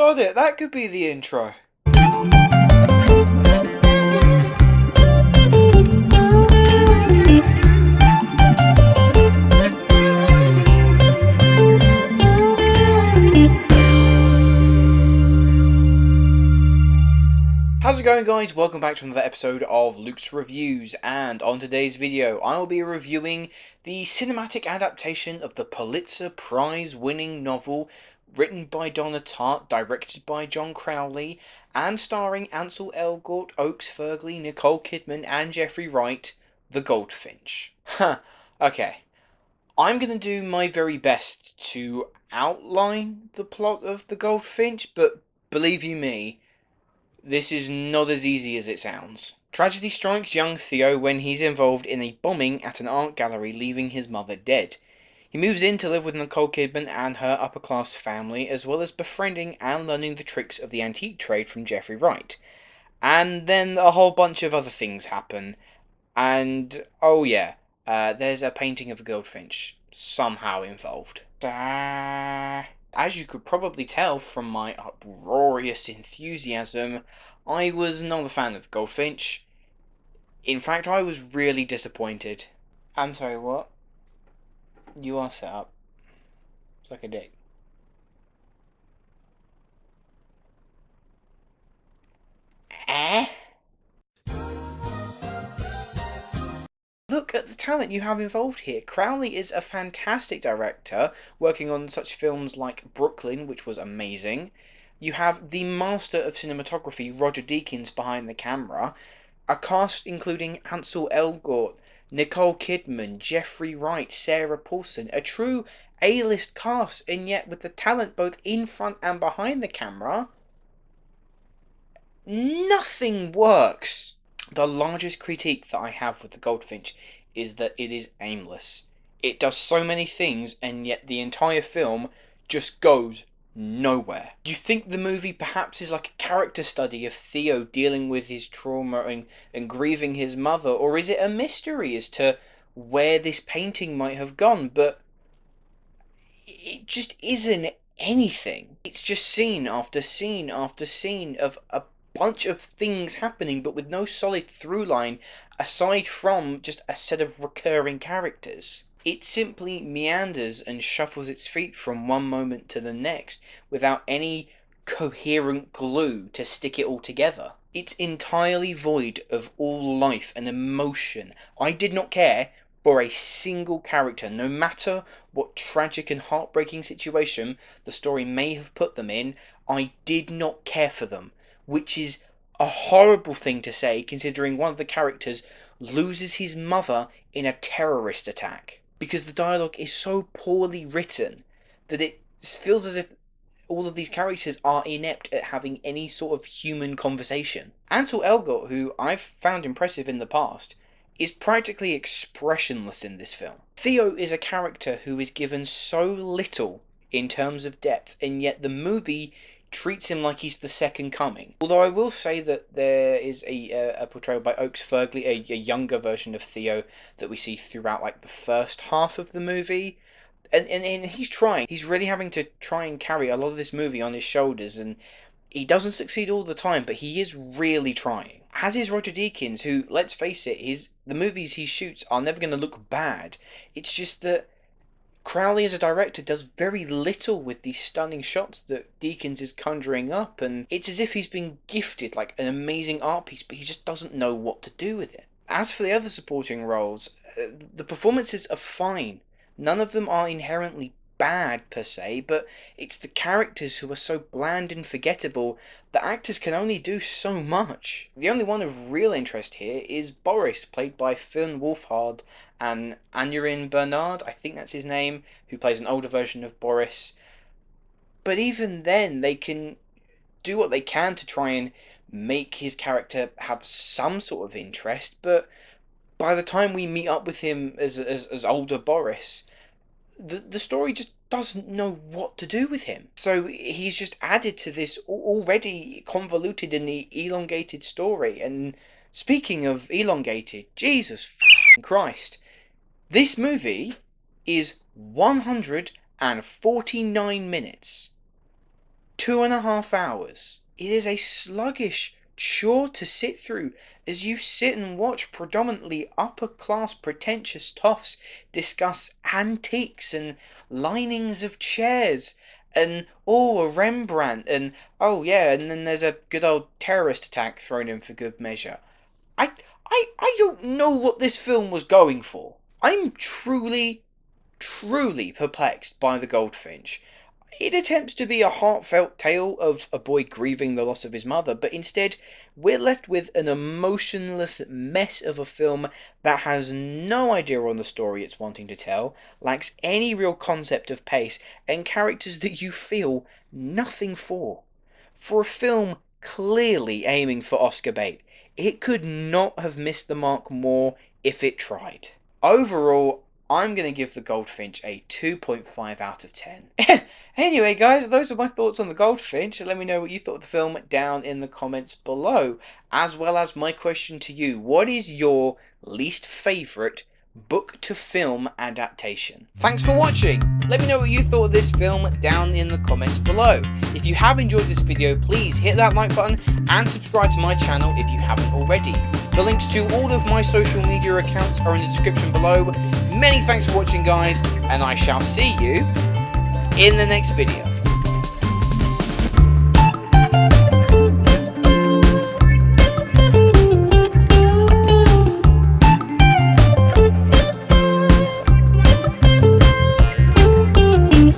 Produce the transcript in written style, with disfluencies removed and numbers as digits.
Sod it, that could be the intro. How's it going, guys? Welcome back to another episode of Luke's Reviews, and on today's video I will be reviewing the cinematic adaptation of the Pulitzer Prize winning novel written by Donna Tartt, directed by John Crowley, and starring Ansel, Elgort, Oakes, Fegley, Nicole Kidman, and Jeffrey Wright, The Goldfinch. Okay. I'm going to do my very best to outline the plot of The Goldfinch, but believe you me, this is not as easy as it sounds. Tragedy strikes young Theo when he's involved in a bombing at an art gallery, leaving his mother dead. He moves in to live with Nicole Kidman and her upper-class family, as well as befriending and learning the tricks of the antique trade from Jeffrey Wright. And then a whole bunch of other things happen. And, oh yeah, there's a painting of a goldfinch somehow involved. As you could probably tell from my uproarious enthusiasm, I was not a fan of the Goldfinch. In fact, I was really disappointed. I'm sorry, what? You are set up. It's like a dick. Eh? Look at the talent you have involved here. Crowley is a fantastic director, working on such films like Brooklyn, which was amazing. You have the master of cinematography, Roger Deakins, behind the camera. A cast including Ansel Elgort, Nicole Kidman, Jeffrey Wright, Sarah Paulson. A true A-list cast, and yet with the talent both in front and behind the camera, nothing works. The largest critique that I have with The Goldfinch is that it is aimless. It does so many things, and yet the entire film just goes nowhere. Do you think the movie perhaps is like a character study of Theo dealing with his trauma and grieving his mother, or is it a mystery as to where this painting might have gone? But it just isn't anything. It's just scene after scene after scene of a bunch of things happening, but with no solid through line aside from just a set of recurring characters. It simply meanders and shuffles its feet from one moment to the next without any coherent glue to stick it all together. It's entirely void of all life and emotion. I did not care for a single character, no matter what tragic and heartbreaking situation the story may have put them in. I did not care for them, which is a horrible thing to say considering one of the characters loses his mother in a terrorist attack. Because the dialogue is so poorly written that it feels as if all of these characters are inept at having any sort of human conversation. Ansel Elgort, who I've found impressive in the past, is practically expressionless in this film. Theo is a character who is given so little in terms of depth, and yet the movie treats him like he's the second coming. Although I will say that there is a portrayal by Oakes Fegley, a younger version of Theo that we see throughout like the first half of the movie. And he's trying. He's really having to try and carry a lot of this movie on his shoulders, and he doesn't succeed all the time, but he is really trying. As is Roger Deakins, who, let's face it, the movies he shoots are never going to look bad. It's just that Crowley as a director does very little with these stunning shots that Deakins is conjuring up, and it's as if he's been gifted like an amazing art piece, but he just doesn't know what to do with it. As for the other supporting roles, the performances are fine. None of them are inherently bad per se, but it's the characters who are so bland and forgettable that actors can only do so much. The only one of real interest here is Boris, played by Wolfhard, and Aneurin Barnard, I think that's his name, who plays an older version of Boris. But even then, they can do what they can to try and make his character have some sort of interest, but by the time we meet up with him as older Boris, the story just doesn't know what to do with him. So he's just added to this already convoluted and elongated story. And speaking of elongated, Jesus Christ, this movie is 149 minutes. 2.5 hours. It is a sluggish chore to sit through as you sit and watch predominantly upper-class pretentious toffs discuss antiques and linings of chairs and a Rembrandt and and then there's a good old terrorist attack thrown in for good measure. I don't know what this film was going for. I'm truly perplexed by The Goldfinch. It attempts to be a heartfelt tale of a boy grieving the loss of his mother, but instead we're left with an emotionless mess of a film that has no idea on the story it's wanting to tell, lacks any real concept of pace, and characters that you feel nothing for. For a film clearly aiming for Oscar bait, it could not have missed the mark more if it tried. Overall, I'm going to give The Goldfinch a 2.5 out of 10. Anyway, guys, those are my thoughts on The Goldfinch. Let me know what you thought of the film down in the comments below. As well as my question to you, what is your least favourite book-to-film adaptation? Thanks for watching. Let me know what you thought of this film down in the comments below. If you have enjoyed this video, please hit that like button and subscribe to my channel if you haven't already. The links to all of my social media accounts are in the description below. Many thanks for watching, guys, and I shall see you in the next video.